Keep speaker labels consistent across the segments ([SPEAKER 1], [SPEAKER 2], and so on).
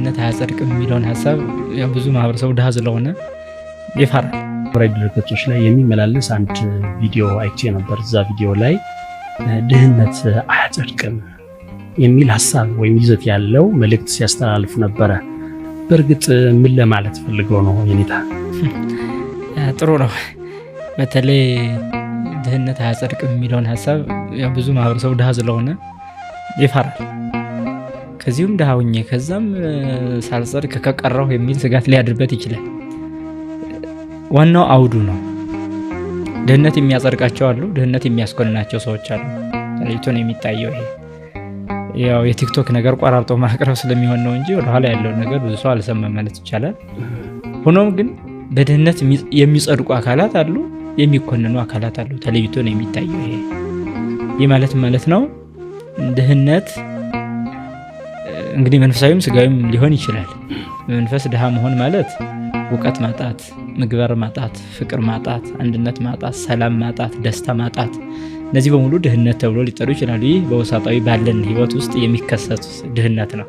[SPEAKER 1] ድህነት አያጸድቅም የሚለውን ሀሳብ ያው ብዙ ማህበረሰቡ ድሃ ስለሆነ ይፈራል።
[SPEAKER 2] ማህበራዊ ድረገጾች ላይ የሚመላለስ አንድ ቪዲዮ አይቼ ነበር። እዛ ቪዲዮ ላይ ድህነት አያጸድቅም የሚል ሀሳብ ወይም ይዘት ያለው መልእክት ሲያስተላልፉ ነበረ። በእርግጥ ምን ለማለት ፈልገው ነው የኔታ?
[SPEAKER 1] ጥሩ ነው። በተለይ ድህነት አያጸድቅም የሚለውን ሀሳብ ያው ብዙ ማህበረሰቡ ድሃ ስለሆነ ይፈራል። ከዚሁም ድሃ ሆኜ ከዛም ሳልጸድቅ ከቀረሁ የሚል ስጋት ሊያድርበት ይችላል። ዋናው አውዱ ነው። ድህነት የሚያጸድቃቸው አሉ፣ ድህነት የሚያስኮንናቸው ሰዎች አሉ። ተለይቶ ነው የሚታየው። ይሄ ያው የቲክቶክ ነገር ቆራርጦ ማቅረብ ስለሚሆን ነው እንጂ ወደኋላ ያለውን ነገር ብዙ ሰው አልሰማም ማለት ይቻላል። ሆኖም ግን በድህነት የሚጸድቁ አካላት አሉ፣ የሚኮንኑ አካላት አሉ። ተለይቶ ነው የሚታየው። ይሄ ማለት ነው ድህነት እንግዲህ መንፈሳዊም ስጋዊም ሊሆን ይችላል። መንፈስ ድሃ መሆን ማለት እውቀት ማጣት፣ ምግባር ማጣት፣ ፍቅር ማጣት፣ አንድነት ማጣት፣ ሰላም ማጣት፣ ደስታ ማጣት፣ እነዚህ በሙሉ ድህነት ተብሎ ሊጠሩ ይችላሉ። ይህ በውሳጣዊ ባለን ህይወት ውስጥ የሚከሰት ድህነት ነው።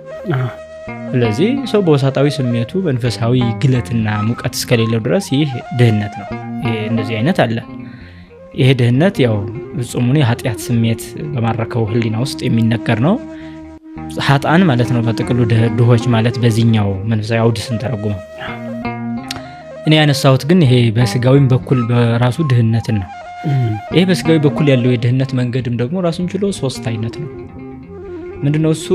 [SPEAKER 1] ስለዚህ ሰው በውሳጣዊ ስሜቱ መንፈሳዊ ግለትና ሙቀት እስከሌለው ድረስ ይህ ድህነት ነው። እንደዚህ አይነት አለ። ይሄ ድህነት ያው ፍጹሙን የኃጢአት ስሜት በማረከው ህሊና ውስጥ የሚነገር ነው። ኃጥአን ማለት ነው በጥቅሉ ድሆች ማለት በዚህኛው መንፈሳዊ አውድ ስንተረጉመው። እኔ ያነሳሁት ግን ይሄ በስጋዊም በኩል በራሱ ድህነትን ነው። ይሄ በስጋዊ በኩል ያለው የድህነት መንገድም ደግሞ ራሱን ችሎ 3 አይነት ነው። ምንድነው እሱ?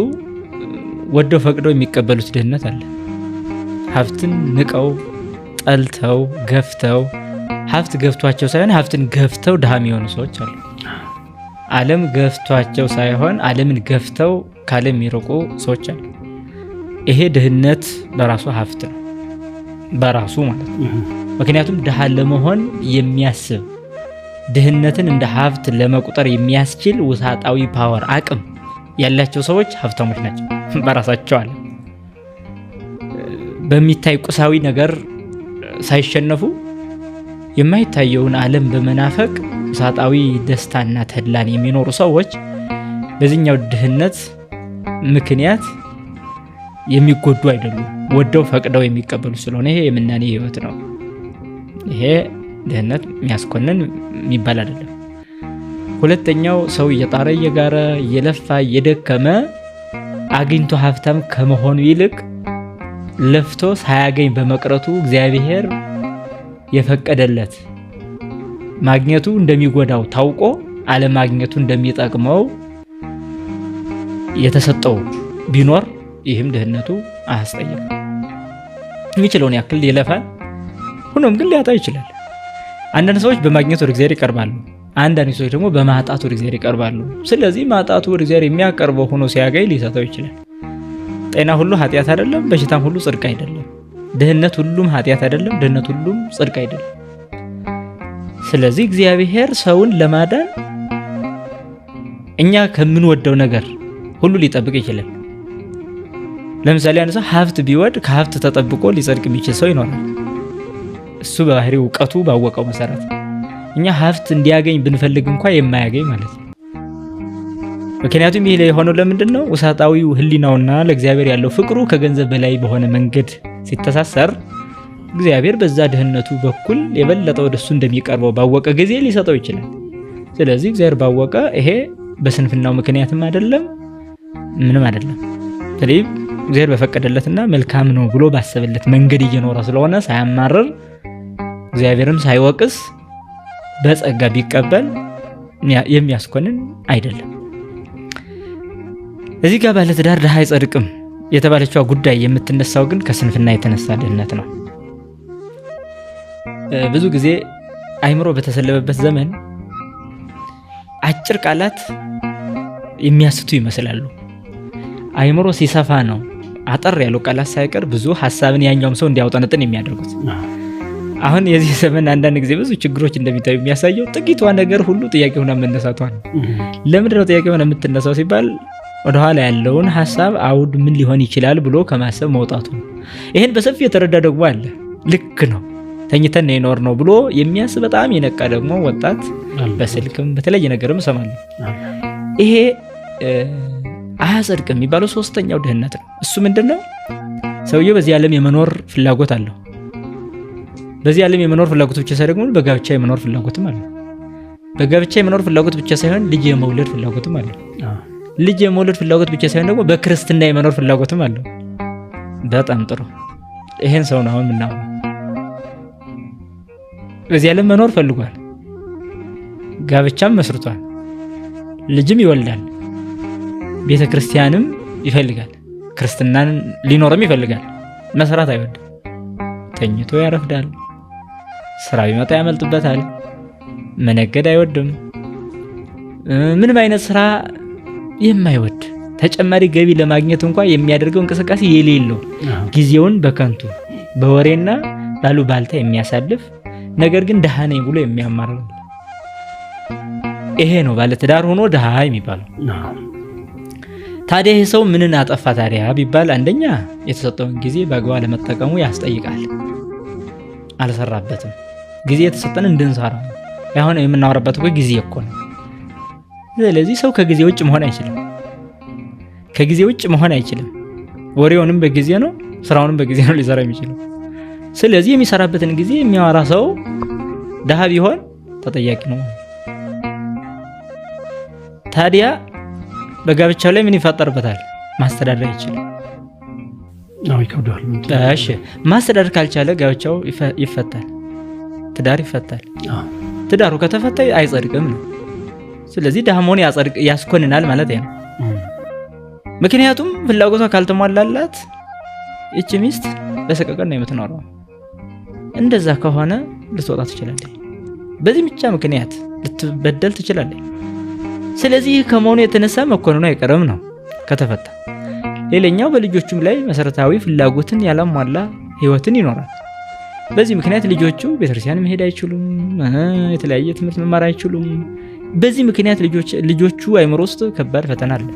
[SPEAKER 1] ወደው ፈቅደው የሚቀበሉት ድህነት አለ። ሀብትን ንቀው ጠልተው ገፍተው፣ ሀብት ገፍቷቸው ሳይሆን ሀብትን ገፍተው ድሃ የሚሆኑ ሰዎች አሉ። ዓለም ገፍቷቸው ሳይሆን ዓለምን ገፍተው ከዓለም የሚርቁ ሰዎች አሉ። ይሄ ድህነት በራሱ ሀብት ነው፣ በራሱ ማለት ነው። ምክንያቱም ድሃ ለመሆን የሚያስብ ድህነትን እንደ ሀብት ለመቁጠር የሚያስችል ውሳጣዊ ፓወር አቅም ያላቸው ሰዎች ሀብታሞች ናቸው በራሳቸው። አለ በሚታይ ቁሳዊ ነገር ሳይሸነፉ የማይታየውን ዓለም በመናፈቅ ውሳጣዊ ደስታና ተድላን የሚኖሩ ሰዎች በዚህኛው ድህነት ምክንያት የሚጎዱ አይደሉም። ወደው ፈቅደው የሚቀበሉ ስለሆነ ይሄ የምናኔ ህይወት ነው። ይሄ ድህነት የሚያስኮንን የሚባል አይደለም። ሁለተኛው ሰው እየጣረ እየጋረ እየለፋ እየደከመ አግኝቶ ሀብታም ከመሆኑ ይልቅ ለፍቶ ሳያገኝ በመቅረቱ እግዚአብሔር የፈቀደለት ማግኘቱ እንደሚጎዳው ታውቆ አለማግኘቱ እንደሚጠቅመው የተሰጠው ቢኖር ይህም ድህነቱ አያስጠይቅም። የሚችለውን ያክል ይለፋል፣ ሆኖም ግን ሊያጣ ይችላል። አንዳንድ ሰዎች በማግኘት ወደ እግዚአብሔር ይቀርባሉ፣ አንዳንድ ሰዎች ደግሞ በማጣት ወደ እግዚአብሔር ይቀርባሉ። ስለዚህ ማጣቱ ወደ እግዚአብሔር የሚያቀርበው ሆኖ ሲያገኝ ሊሰጠው ይችላል። ጤና ሁሉ ኃጢአት አይደለም፣ በሽታም ሁሉ ጽድቅ አይደለም። ድህነት ሁሉም ኃጢአት አይደለም፣ ድህነት ሁሉም ጽድቅ አይደለም። ስለዚህ እግዚአብሔር ሰውን ለማዳን እኛ ከምንወደው ነገር ሁሉ ሊጠብቅ ይችላል። ለምሳሌ አንድ ሰው ሀብት ቢወድ ከሀብት ተጠብቆ ሊጸድቅ የሚችል ሰው ይኖራል። እሱ በባህሪ እውቀቱ ባወቀው መሰረት። እኛ ሀብት እንዲያገኝ ብንፈልግ እንኳ የማያገኝ ማለት ነው። ምክንያቱም ይህ የሆነው ለምንድን ነው? ውሳጣዊው ህሊናውና ለእግዚአብሔር ያለው ፍቅሩ ከገንዘብ በላይ በሆነ መንገድ ሲተሳሰር እግዚአብሔር በዛ ድህነቱ በኩል የበለጠ ወደሱ እንደሚቀርበው ባወቀ ጊዜ ሊሰጠው ይችላል። ስለዚህ እግዚአብሔር ባወቀ ይሄ በስንፍናው ምክንያትም አይደለም፣ ምንም አይደለም። ስለዚህ እግዚአብሔር በፈቀደለትና መልካም ነው ብሎ ባሰበለት መንገድ እየኖረ ስለሆነ ሳያማርር እግዚአብሔርም ሳይወቅስ በጸጋ ቢቀበል የሚያስኮንን አይደለም። እዚህ ጋር ባለትዳር ድሃ አይጸድቅም የተባለችዋ ጉዳይ የምትነሳው ግን ከስንፍና የተነሳ ድህነት ነው። ብዙ ጊዜ አይምሮ በተሰለበበት ዘመን አጭር ቃላት የሚያስቱ ይመስላሉ። አይምሮ ሲሰፋ ነው አጠር ያሉ ቃላት ሳይቀር ብዙ ሐሳብን ያኛውም ሰው እንዲያውጠነጥን የሚያደርጉት። አሁን የዚህ ዘመን አንዳንድ ጊዜ ብዙ ችግሮች እንደሚታዩ የሚያሳየው ጥቂቷ ነገር ሁሉ ጥያቄ ሆና መነሳቷ ነው። ለምንድን ነው ጥያቄ ሆና የምትነሳው ሲባል ወደኋላ ያለውን ሐሳብ አውድ ምን ሊሆን ይችላል ብሎ ከማሰብ መውጣቱ ነው። ይህን በሰፊ የተረዳ ደግሞ አለ። ልክ ነው ተኝተን የኖር ነው ብሎ የሚያስብ በጣም የነቃ ደግሞ ወጣት በስልክም በተለያየ ነገርም እሰማለሁ። ይሄ አያጸድቅም የሚባለው ሶስተኛው ድህነት ነው። እሱ ምንድነው? ሰውየው በዚህ ዓለም የመኖር ፍላጎት አለው። በዚህ ዓለም የመኖር ፍላጎት ብቻ ሳይሆን ደግሞ በጋብቻ የመኖር ፍላጎትም አለው። በጋብቻ የመኖር ፍላጎት ብቻ ሳይሆን ልጅ የመውለድ ፍላጎትም አለው። ልጅ የመውለድ ፍላጎት ብቻ ሳይሆን ደግሞ በክርስትና የመኖር ፍላጎትም አለው። በጣም ጥሩ። ይሄን ሰው ነው አሁን የምናወራው። በዚህ ዓለም መኖር ፈልጓል። ጋብቻም መስርቷል። ልጅም ይወልዳል። ቤተ ክርስቲያንም ይፈልጋል። ክርስትናን ሊኖርም ይፈልጋል። መስራት አይወድም። ተኝቶ ያረፍዳል። ስራ ቢመጣ ያመልጥበታል። መነገድ አይወድም። ምንም አይነት ስራ የማይወድ ተጨማሪ ገቢ ለማግኘት እንኳን የሚያደርገው እንቅስቃሴ የሌለው ጊዜውን በከንቱ በወሬና ባሉባልታ የሚያሳልፍ ነገር ግን ድሃ ነኝ ብሎ የሚያማርር ይሄ ነው ባለትዳር ሆኖ ድሃ የሚባለው። ታዲያ ይሄ ሰው ምንን አጠፋ ታዲያ ቢባል አንደኛ የተሰጠውን ጊዜ በአግባቡ ለመጠቀሙ ያስጠይቃል። አልሰራበትም። ጊዜ የተሰጠን እንድንሰራ ነው። አሁን የምናወራበት እኮ ጊዜ እኮ ነው። ስለዚህ ሰው ከጊዜ ውጭ መሆን አይችልም። ከጊዜ ውጭ መሆን አይችልም። ወሬውንም በጊዜ ነው፣ ስራውንም በጊዜ ነው ሊሰራ የሚችለው። ስለዚህ የሚሰራበትን ጊዜ የሚያወራ ሰው ድሃ ቢሆን ተጠያቂ ነው። ታዲያ በጋብቻው ላይ ምን ይፈጠርበታል? ማስተዳደር አይችልም።
[SPEAKER 2] ይከብዳል።
[SPEAKER 1] እሺ፣ ማስተዳደር ካልቻለ ጋብቻው ይፈታል፣ ትዳር ይፈታል። ትዳሩ ከተፈታ አይጸድቅም ነው። ስለዚህ ድሃ መሆን ያስኮንናል ማለት ነው። ምክንያቱም ፍላጎቷ ካልተሟላላት እቺ ሚስት በሰቀቀን ነው የምትኖረው። እንደዛ ከሆነ ልትወጣ ትችላለች። በዚህ ብቻ ምክንያት ልትበደል ትችላለች። ስለዚህ ከመሆኑ የተነሳ መኮንኑ አይቀርም ነው ከተፈታ። ሌላኛው በልጆቹም ላይ መሰረታዊ ፍላጎትን ያላሟላ ህይወትን ይኖራል። በዚህ ምክንያት ልጆቹ ቤተክርስቲያን መሄድ አይችሉም፣ የተለያየ ትምህርት መማር አይችሉም። በዚህ ምክንያት ልጆቹ አይምሮ ውስጥ ከባድ ፈተና አለ።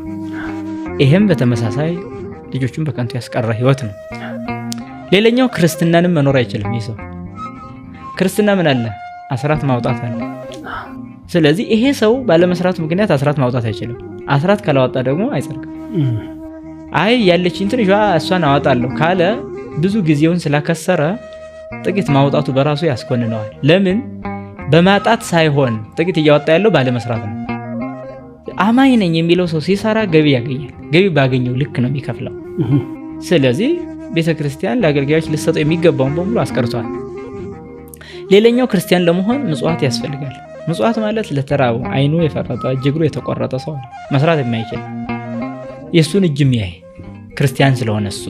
[SPEAKER 1] ይሄም በተመሳሳይ ልጆቹን በከንቱ ያስቀረ ህይወት ነው። ሌላኛው ክርስትናንም መኖር አይችልም። ይህ ሰው ክርስትና ምን አለ? አስራት ማውጣት አለ። ስለዚህ ይሄ ሰው ባለመስራቱ ምክንያት አስራት ማውጣት አይችልም። አስራት ካላወጣ ደግሞ አይጸድቅም። አይ ያለችኝ ትንሿ እሷን አወጣለሁ ካለ ብዙ ጊዜውን ስላከሰረ ጥቂት ማውጣቱ በራሱ ያስኮንነዋል። ለምን? በማጣት ሳይሆን ጥቂት እያወጣ ያለው ባለመስራት ነው። አማኝ ነኝ የሚለው ሰው ሲሰራ ገቢ ያገኛል። ገቢ ባገኘው ልክ ነው የሚከፍለው። ስለዚህ ቤተክርስቲያን ለአገልጋዮች ልትሰጠው የሚገባውን በሙሉ አስቀርቷል። ሌላኛው ክርስቲያን ለመሆን ምጽዋት ያስፈልጋል። ምጽዋት ማለት ለተራቡ አይኑ የፈረጠ እግሩ የተቆረጠ ሰው መስራት የማይችል የሱን እጅ የሚያይ ክርስቲያን ስለሆነ እሱ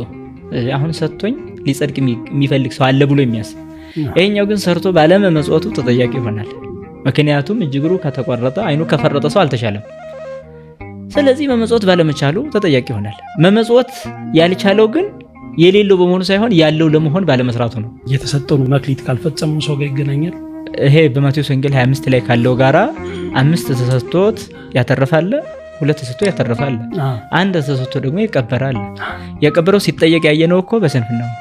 [SPEAKER 1] አሁን ሰጥቶኝ ሊጸድቅ የሚፈልግ ሰው አለ ብሎ የሚያስብ፣ ይሄኛው ግን ሰርቶ ባለመመጽወቱ ተጠያቂ ይሆናል። ምክንያቱም እግሩ ከተቆረጠ አይኑ ከፈረጠ ሰው አልተሻለም። ስለዚህ መመጽወት ባለመቻሉ ተጠያቂ ይሆናል። መመጽወት ያልቻለው ግን የሌለው በመሆኑ ሳይሆን ያለው ለመሆን ባለመስራቱ ነው።
[SPEAKER 2] የተሰጠውን መክሊት ካልፈጸመው ሰው ጋር ይገናኛል።
[SPEAKER 1] ይሄ በማቴዎስ ወንጌል 25 ላይ ካለው ጋራ 5 ተሰጥቶት ያተርፋል፣ 2 ተሰጥቶ ያተርፋል፣ 1 ተሰጥቶ ደግሞ ይቀበራል። የቀበረው ሲጠየቅ ያየነው እኮ በስንፍና ነው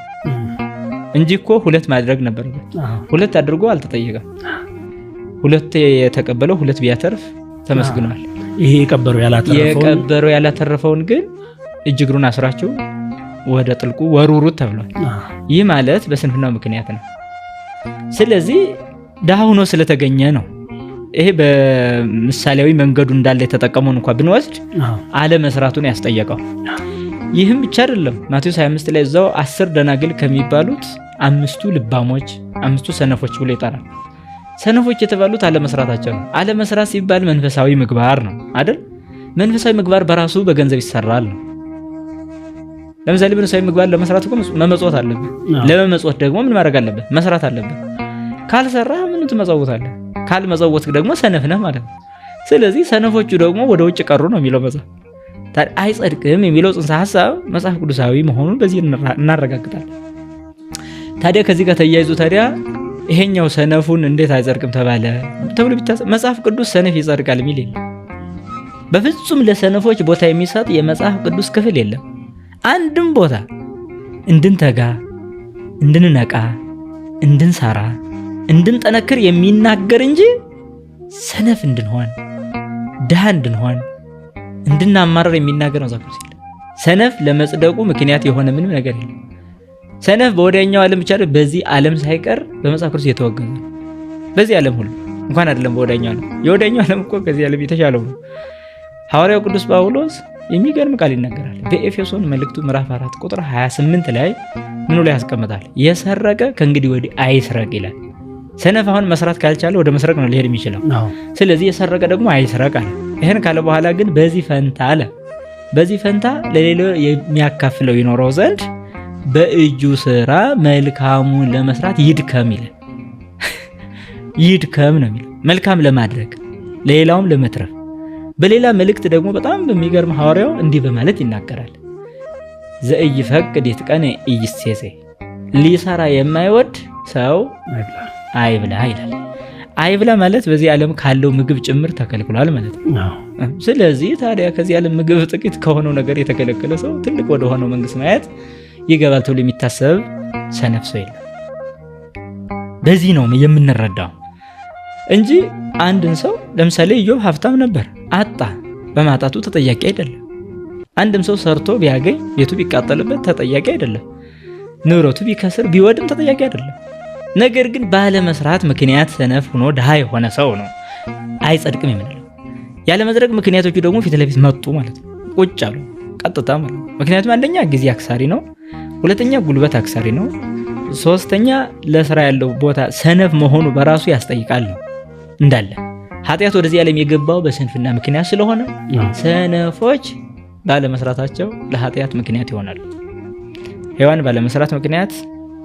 [SPEAKER 1] እንጂ እኮ 2 ማድረግ ነበረበት። 2 አድርጎ አልተጠየቀም። 2 የተቀበለው 2 ቢያተርፍ ተመስግኗል።
[SPEAKER 2] ይሄ የቀበረው
[SPEAKER 1] ያላተረፈውን ግን እግሩን አስራችሁ ወደ ጥልቁ ወሩሩት ተብሏል። ይህ ማለት በስንፍናው ምክንያት ነው። ስለዚህ ድሃ ሆኖ ስለተገኘ ነው። ይሄ በምሳሌያዊ መንገዱ እንዳለ የተጠቀመውን እንኳን ብንወስድ አለመስራቱን ያስጠየቀው። ይህም ብቻ አይደለም። ማቴዎስ 25 ላይ እዛው 10 ደናግል ከሚባሉት 5ቱ ልባሞች 5ቱ ሰነፎች ብሎ ይጠራል። ሰነፎች የተባሉት አለመስራታቸው ነው። አለመስራት ሲባል መንፈሳዊ ምግባር ነው አይደል? መንፈሳዊ ምግባር በራሱ በገንዘብ ይሰራል ነው። ለምሳሌ መንፈሳዊ ምግባር ለመስራት እኮ መመጽወት አለበት። ለመመጽወት ደግሞ ምን ማድረግ አለበት? መስራት አለበት። ካልሰራ ምን ትመጸውታለህ? ካልመጸወት ደግሞ ሰነፍ ነህ ማለት ነው። ስለዚህ ሰነፎቹ ደግሞ ወደ ውጭ ቀሩ ነው የሚለው መጽሐፍ። ታዲያ አይጸድቅም የሚለው ጽንሰ ሐሳብ መጽሐፍ ቅዱሳዊ መሆኑን በዚህ እናረጋግጣለን። ታዲያ ከዚህ ጋር ተያይዞ ታዲያ ይሄኛው ሰነፉን እንዴት አይጸድቅም ተባለ ተብሎ ቢታሰብ መጽሐፍ ቅዱስ ሰነፍ ይጸድቃል የሚል የለም። በፍጹም ለሰነፎች ቦታ የሚሰጥ የመጽሐፍ ቅዱስ ክፍል የለም። አንድም ቦታ እንድንተጋ፣ እንድንነቃ፣ እንድንሰራ፣ እንድንጠነክር የሚናገር እንጂ ሰነፍ እንድንሆን፣ ድሃ እንድንሆን፣ እንድናማረር የሚናገር መጽሐፍ ቅዱስ የለም። ሰነፍ ለመጽደቁ ምክንያት የሆነ ምንም ነገር የለም። ሰነፍ በወዲያኛው ዓለም ብቻ በዚህ ዓለም ሳይቀር በመጽሐፍ ቅዱስ የተወገዘ ነው። በዚህ ዓለም ሁሉ እንኳን አይደለም በወዲያኛው ዓለም። የወዲያኛው ዓለም እኮ ከዚህ ዓለም የተሻለው ነው። ሐዋርያው ቅዱስ ጳውሎስ የሚገርም ቃል ይናገራል። በኤፌሶን መልእክቱ ምዕራፍ 4 ቁጥር 28 ላይ ምኑ ላይ ያስቀምጣል? የሰረቀ ከእንግዲህ ወዲህ አይስረቅ ይላል። ሰነፍ አሁን መስራት ካልቻለ ወደ መስረቅ ነው ሊሄድ የሚችለው። ስለዚህ የሰረቀ ደግሞ አይስረቅ አለ። ይህን ካለ በኋላ ግን በዚህ ፈንታ አለ በዚህ ፈንታ ለሌላው የሚያካፍለው ይኖረው ዘንድ በእጁ ስራ መልካሙን ለመስራት ይድከም ይላል። ይድከም ነው የሚለው፣ መልካም ለማድረግ ለሌላውም ለመትረፍ። በሌላ መልእክት ደግሞ በጣም በሚገርም ሐዋርያው እንዲህ በማለት ይናገራል። ዘኢይፈቅድ ይትቀነ ኢይሴሴ፣ ሊሰራ የማይወድ ሰው አይብላ ይላል። አይብላ ማለት በዚህ ዓለም ካለው ምግብ ጭምር ተከልክሏል ማለት ነው። ስለዚህ ታዲያ ከዚህ ዓለም ምግብ ጥቂት ከሆነው ነገር የተከለከለ ሰው ትልቅ ወደ ሆነው መንግስት ማየት ይገባል ተብሎ የሚታሰብ ሰነፍ ሰው የለም። በዚህ ነው የምንረዳው እንጂ አንድን ሰው ለምሳሌ ኢዮብ ሀብታም ነበር፣ አጣ፣ በማጣቱ ተጠያቂ አይደለም። አንድም ሰው ሰርቶ ቢያገኝ ቤቱ ቢቃጠልበት ተጠያቂ አይደለም። ንብረቱ ቢከስር ቢወድም ተጠያቂ አይደለም። ነገር ግን ባለመስራት ምክንያት ሰነፍ ሆኖ ድሃ የሆነ ሰው ነው አይጸድቅም የምንለው። ያለመጽደቅ ምክንያቶቹ ደግሞ ፊት ለፊት መጡ ማለት ነው። ቁጭ አሉ ቀጥታ ማለት ነው። ምክንያቱም አንደኛ ጊዜ አክሳሪ ነው፣ ሁለተኛ ጉልበት አክሳሪ ነው፣ ሶስተኛ ለስራ ያለው ቦታ ሰነፍ መሆኑ በራሱ ያስጠይቃል ነው እንዳለ። ኃጢአት ወደዚህ ዓለም የገባው በስንፍና ምክንያት ስለሆነ ሰነፎች ባለመስራታቸው ለኃጢአት ምክንያት ይሆናሉ። ሔዋን ባለመስራት ምክንያት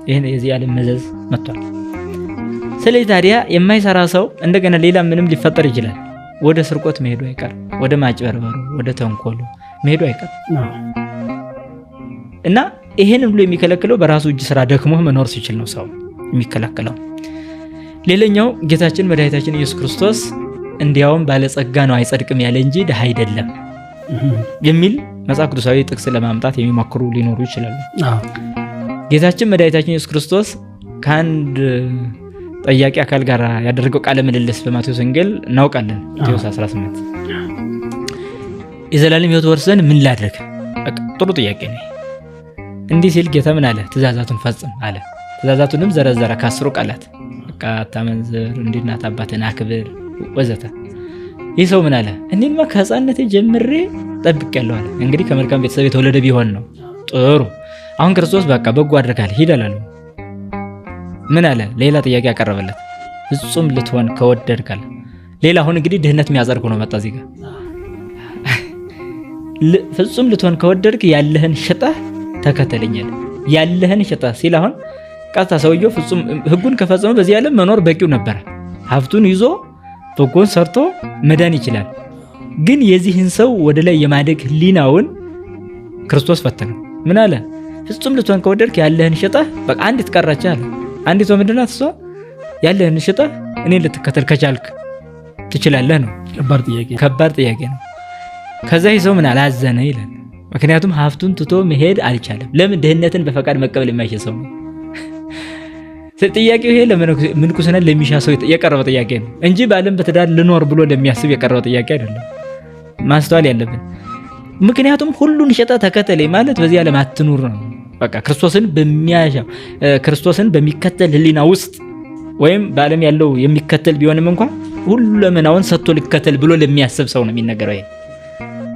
[SPEAKER 1] ይህን የዚህ ዓለም መዘዝ መጥቷል። ስለዚህ ታዲያ የማይሰራ ሰው እንደገና ሌላ ምንም ሊፈጠር ይችላል። ወደ ስርቆት መሄዱ አይቀር፣ ወደ ማጭበርበሩ፣ ወደ ተንኮሉ መሄዱ አይቀር እና ይሄንን ብሎ የሚከለክለው በራሱ እጅ ስራ ደክሞ መኖር ሲችል ነው ሰው የሚከለክለው። ሌላኛው ጌታችን መድኃኒታችን ኢየሱስ ክርስቶስ እንዲያውም ባለጸጋ ነው አይጸድቅም ያለ እንጂ ድሃ አይደለም የሚል መጽሐፍ ቅዱሳዊ ጥቅስ ለማምጣት የሚሞክሩ ሊኖሩ ይችላሉ። ጌታችን መድኃኒታችን ኢየሱስ ክርስቶስ ከአንድ ጠያቂ አካል ጋር ያደረገው ቃለ ምልልስ በማቴዎስ ወንጌል እናውቃለን። ማቴዎስ 18 የዘላለም ሕይወት ወርሰን ምን ላድርግ? ጥሩ ጥያቄ ነው። እንዲህ ሲል ጌታ ምን አለ? ትእዛዛቱን ፈጽም አለ። ትእዛዛቱንም ዘረዘረ ከ10 ቃላት። በቃ አታመንዝር፣ እናት አባትህን አክብር ወዘተ። ይህ ሰው ምን አለ? እኔማ ከሕፃንነቴ ጀምሬ ጠብቄያለሁ አለ። እንግዲህ ከመልካም ቤተሰብ የተወለደ ቢሆን ነው ጥሩ። አሁን ክርስቶስ በቃ በጎ አድርጋል ሂድ አላለው። ምን አለ? ሌላ ጥያቄ ያቀረበለት። ፍጹም ልትሆን ከወደድክ አለ። ሌላ አሁን እንግዲህ ድህነት የሚያጸድቅ ነው መጣ እዚህ ጋር። ፍጹም ልትሆን ከወደድክ ያለህን ሽጠህ ተከተለኝ አለ። ያለህን ሽጠህ ሲል አሁን ቀጥታ ሰውየው ፍጹም ሕጉን ከፈጸመ በዚህ ዓለም መኖር በቂው ነበር። ሀብቱን ይዞ በጎን ሰርቶ መዳን ይችላል። ግን የዚህን ሰው ወደ ላይ የማደግ ህሊናውን ክርስቶስ ፈተነው። ምን አለ? ፍጹም ልትሆን ከወደድክ ያለህን ሽጠህ በቃ አንዲት ቀረች አለ። አንዲቷ ምንድን ናት? እሷ ያለህን ሽጠህ እኔን ልትከተል ከቻልክ ትችላለህ ነው። ከባድ ጥያቄ ነው። ከዛ ይህ ሰው ምን አላዘነ ይላል። ምክንያቱም ሀብቱን ትቶ መሄድ አልቻለም። ለምን? ድህነትን በፈቃድ መቀበል የማይችል ሰው ነው። ጥያቄው ይሄ ለምንኩስና ለሚሻ ሰው የቀረበ ጥያቄ ነው እንጂ በዓለም በትዳር ልኖር ብሎ ለሚያስብ የቀረበ ጥያቄ አይደለም። ማስተዋል ያለብን። ምክንያቱም ሁሉን ሸጠህ ተከተለኝ ማለት በዚህ ዓለም አትኑር ነው። በቃ ክርስቶስን በሚከተል ህሊና ውስጥ ወይም በዓለም ያለው የሚከተል ቢሆንም እንኳን ሁሉ ለመናውን ሰጥቶ ሊከተል ብሎ ለሚያስብ ሰው ነው የሚነገረው ይሄ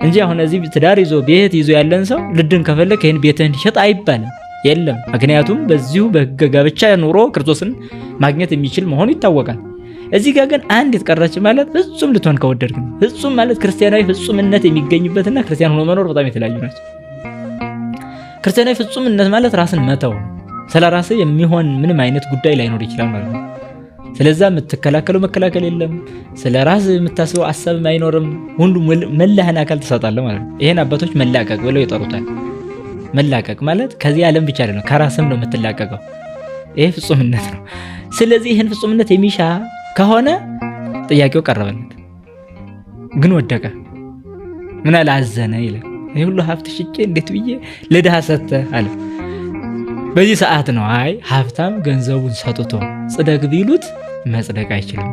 [SPEAKER 1] እንጂ አሁን እዚህ ትዳር ይዞ ቤት ይዞ ያለን ሰው ልድን ከፈለክ ይሄን ቤትህን ሸጥ አይባልም። የለም። ምክንያቱም በዚሁ በሕገ ጋብቻ ኑሮ ክርስቶስን ማግኘት የሚችል መሆኑ ይታወቃል። እዚህ ጋር ግን አንድ የተቀረች ማለት ፍጹም ልትሆን ከወደድክ ነው። ፍጹም ማለት ክርስቲያናዊ ፍጹምነት የሚገኝበትና ክርስቲያን ሆኖ መኖር በጣም የተለያዩ ናቸው። ክርስቲያናዊ ፍጹምነት ማለት ራስን መተው፣ ስለ ራስህ የሚሆን ምንም አይነት ጉዳይ ላይኖር ይችላል ማለት ነው። ስለዛ የምትከላከለው መከላከል የለም፣ ስለ ራስህ የምታስበው ሀሳብም አይኖርም። ሁሉ መላህን አካል ትሰጣለህ ማለት ነው። ይሄን አባቶች መላቀቅ ብለው ይጠሩታል። መላቀቅ ማለት ከዚህ ዓለም ብቻ አይደለም፣ ከራስም ነው የምትላቀቀው። ይሄ ፍጹምነት ነው። ስለዚህ ይህን ፍጹምነት የሚሻ ከሆነ ጥያቄው ቀረበለት፣ ግን ወደቀ። ምን አለ? አዘነ ይላል። ይህ ሁሉ ሀብት ሽጬ እንዴት ብዬ ለድሃ ሰጥተህ አለ። በዚህ ሰዓት ነው አይ ሀብታም ገንዘቡን ሰጥቶ ጽደቅ ቢሉት መጽደቅ አይችልም።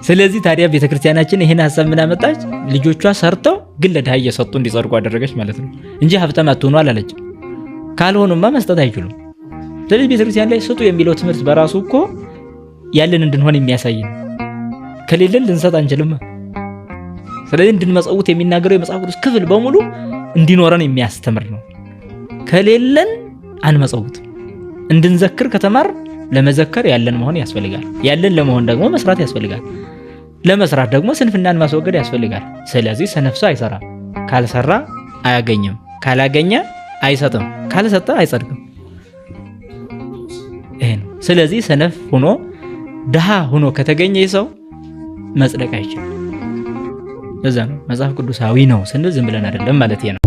[SPEAKER 1] ስለዚህ ታዲያ ቤተክርስቲያናችን ይህን ሀሳብ ምን አመጣች? ልጆቿ ሰርተው ግን ለድሃ እየሰጡ እንዲጸድቁ አደረገች ማለት ነው እንጂ ሀብታም አትሆኑ አላለችም። ካልሆኑማ መስጠት አይችሉም። ስለዚህ ቤተክርስቲያን ላይ ስጡ የሚለው ትምህርት በራሱ እኮ ያለን እንድንሆን የሚያሳይ ነው። ከሌለን ልንሰጥ አንችልም። ስለዚህ እንድንመጸውት የሚናገረው የመጽሐፍ ቅዱስ ክፍል በሙሉ እንዲኖረን የሚያስተምር ነው። ከሌለን አንመጸውት። እንድንዘክር ከተማር ለመዘከር ያለን መሆን ያስፈልጋል። ያለን ለመሆን ደግሞ መስራት ያስፈልጋል። ለመስራት ደግሞ ስንፍናን ማስወገድ ያስፈልጋል። ስለዚህ ሰነፍ ሰው አይሰራም። ካልሰራ አያገኝም። ካላገኘ አይሰጥም። ካልሰጠ አይጸድቅም። ይሄ ነው። ስለዚህ ሰነፍ ሆኖ ድሃ ሆኖ ከተገኘ ሰው መጽደቅ አይችልም። ለዛ ነው መጽሐፍ ቅዱሳዊ ነው ስንል ዝም ብለን አይደለም ማለት ነው።